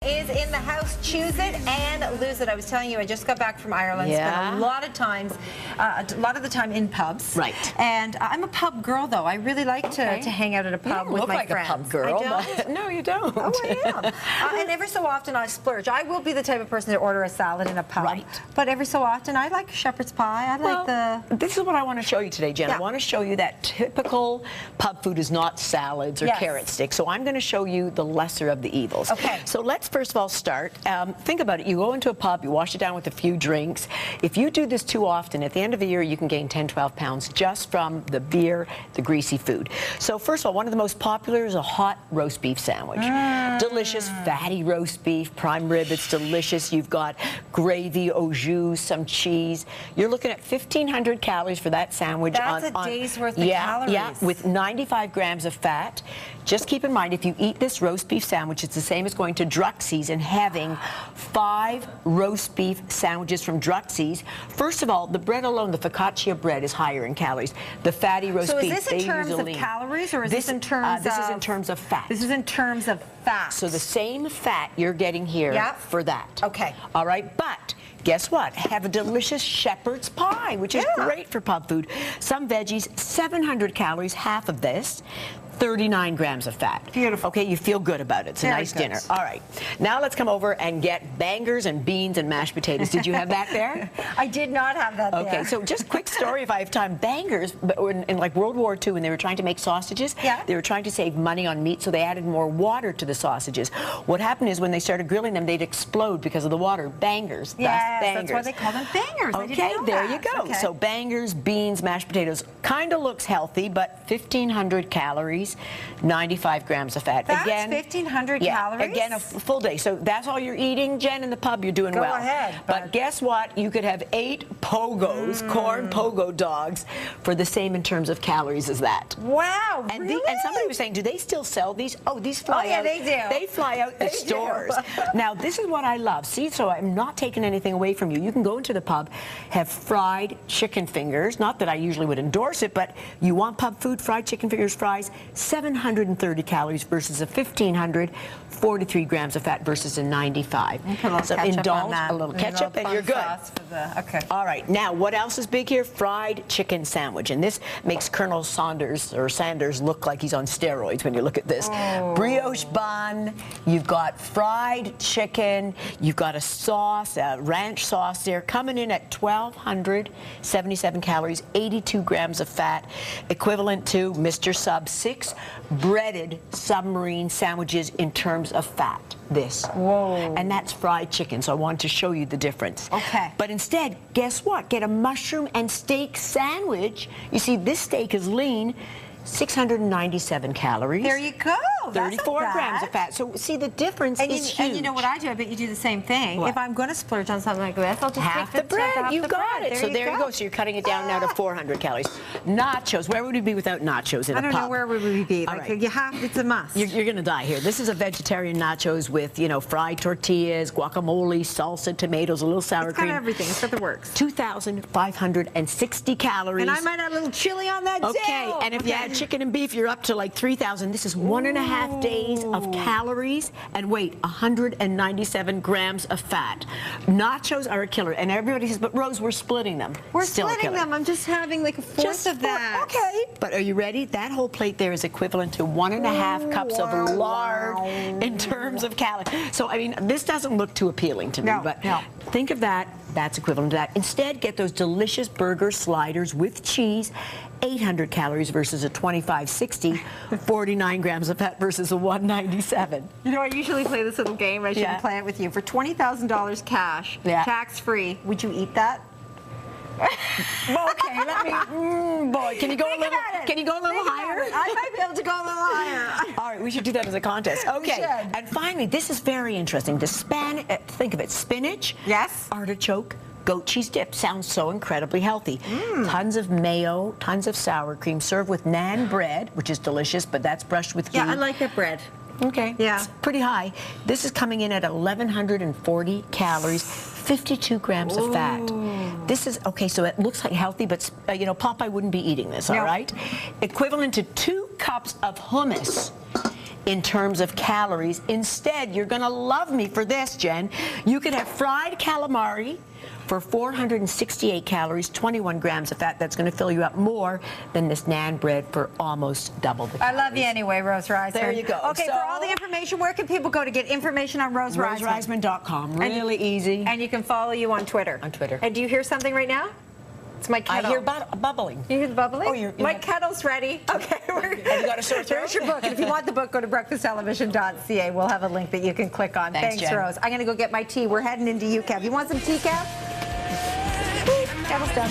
is in the house. Choose it and lose it. I was telling you, I just got back from Ireland. Spent a lot of the time in pubs. Right. And I'm a pub girl, though. I really like to hang out at a pub with my friends. You look like a pub girl. I don't. No, you don't. Oh, I am. And every so often I splurge. I will be the type of person to order a salad in a pub. Right. But every so often I like shepherd's pie. This is what I want to show you today, Jen. Yeah. I want to show you that typical pub food is not salads or carrot sticks. So I'm going to show you the lesser of the evils. Okay. So let's first of all start. Think about it. You go into a pub, you wash it down with a few drinks. If you do this too often, at the end of the year, you can gain 10, 12 pounds just from the beer, the greasy food. So first of all, one of the most popular is a hot roast beef sandwich. Delicious, fatty roast beef, prime rib. It's delicious. You've got gravy, au jus, some cheese. You're looking at 1,500 calories for that sandwich. That's a day's worth of calories. Yeah, with 95 grams of fat. Just keep in mind, if you eat this roast beef sandwich, it's the same as going to Druxy's and having 5 roast beef sandwiches from Druxy's. First of all, the bread alone, the focaccia bread, is higher in calories. The fatty roast beef, so is this in terms of calories, or is this in terms of... This is in terms of fat. This is in terms of fat. So the same fat you're getting here for that. Okay. All right, but guess what? Have a delicious shepherd's pie, which is great for pub food. Some veggies, 700 calories, half of this. 39 grams of fat. Beautiful. Okay, you feel good about it. It's a nice dinner. All right. Now let's come over and get bangers and beans and mashed potatoes. Did you have that there? I did not have that there. Okay, so just quick story if I have time. Bangers, in like World War II, when they were trying to make sausages, they were trying to save money on meat, so they added more water to the sausages. What happened is when they started grilling them, they'd explode because of the water. Bangers. Yes, bangers. that's why they call them bangers. Okay, there you go. So bangers, beans, mashed potatoes. Kind of looks healthy, but 1,500 calories. 95 grams of fat. That's again, 1,500 calories? Again, a full day. So that's all you're eating, Jen, in the pub. You're doing well. Go ahead. But guess what? You could have 8 pogos, corn pogo dogs, for the same in terms of calories as that. Wow, and really? And somebody was saying, do they still sell these? Oh, these fly out. They do. They fly out the stores. Now, this is what I love. See, so I'm not taking anything away from you. You can go into the pub, have fried chicken fingers. Not that I usually would endorse it, but you want pub food, fried chicken fingers, fries, 730 calories versus a 1,500, 43 grams of fat versus a 95. So indulge a little ketchup and you're good. Okay. All right. Now, what else is big here? Fried chicken sandwich. And this makes Colonel Sanders look like he's on steroids when you look at this. Brioche bun. You've got fried chicken. You've got a sauce, a ranch sauce there, coming in at 1,277 calories, 82 grams of fat, equivalent to Mr. Sub 6 breaded submarine sandwiches in terms of fat. This. Whoa. And that's fried chicken, so I wanted to show you the difference. Okay. But instead, guess what? Get a mushroom and steak sandwich. You see, this steak is lean, 697 calories. There you go. 34 grams of fat. So see, the difference is huge. And you know what I do? I bet you do the same thing. What? If I'm going to splurge on something like this, I'll just half take the bread. half You the got bread. it. So there you go. So you're cutting it down now to 400 calories. Nachos. Where would we be without nachos in a pub? I don't know where would we be. Like, right. you have, it's a must. You're going to die here. This is a vegetarian nachos with, you know, fried tortillas, guacamole, salsa, tomatoes, a little sour cream. It's got everything. It's got the works. 2,560 calories. And I might add a little chili on that too. Okay, and if you add chicken and beef, you're up to like 3,000. This is 1.5 days of calories, and wait, 197 grams of fat. Nachos are a killer, and everybody says, but Rose, we're splitting them. We're Still splitting them. I'm just having like a fourth of that. Okay, but are you ready? That whole plate there is equivalent to 1.5 cups of lard in terms of calories. So, I mean, this doesn't look too appealing to me, but think of that. That's equivalent to that. Instead, get those delicious burger sliders with cheese. 800 calories versus a 2560, 49 grams of fat versus a 197. You know, I usually play this little game. I shouldn't play it with you. For $20,000 cash, tax-free, would you eat that? Okay, let me. Boy, can you go a little? Can you go a little higher? I might be able to go a little higher. All right, we should do that as a contest. Okay, and finally, this is very interesting. The think of it: spinach, artichoke, goat cheese dip. Sounds so incredibly healthy. Tons of mayo, tons of sour cream. Served with naan bread, which is delicious, but that's brushed with ghee. Yeah, I like that bread. Okay. Yeah. It's pretty high. This is coming in at 1,140 calories, 52 grams of fat. This is, okay, so it looks like healthy, but, you know, Popeye wouldn't be eating this, all right? Equivalent to 2 cups of hummus in terms of calories. Instead, you're going to love me for this, Jen. You could have fried calamari for 468 calories, 21 grams of fat. That's going to fill you up more than this naan bread for almost double the calories. I love you anyway, Rose Reisman. There you go. Okay, for all the information, where can people go to get information on Rose Reisman? RoseReisman.com. Really easy. And you can follow you on Twitter. On Twitter. And do you hear something right now? It's my kettle. I hear bubbling. You hear the bubbling? Oh, you're my kettle's ready. Okay. Have you got a sore throat? There's your book. And if you want the book, go to breakfasttelevision.ca. We'll have a link that you can click on. Thanks, Jen. Rose. I'm going to go get my tea. We're heading into UCAV. You want some tea, Kev? Kevin's done.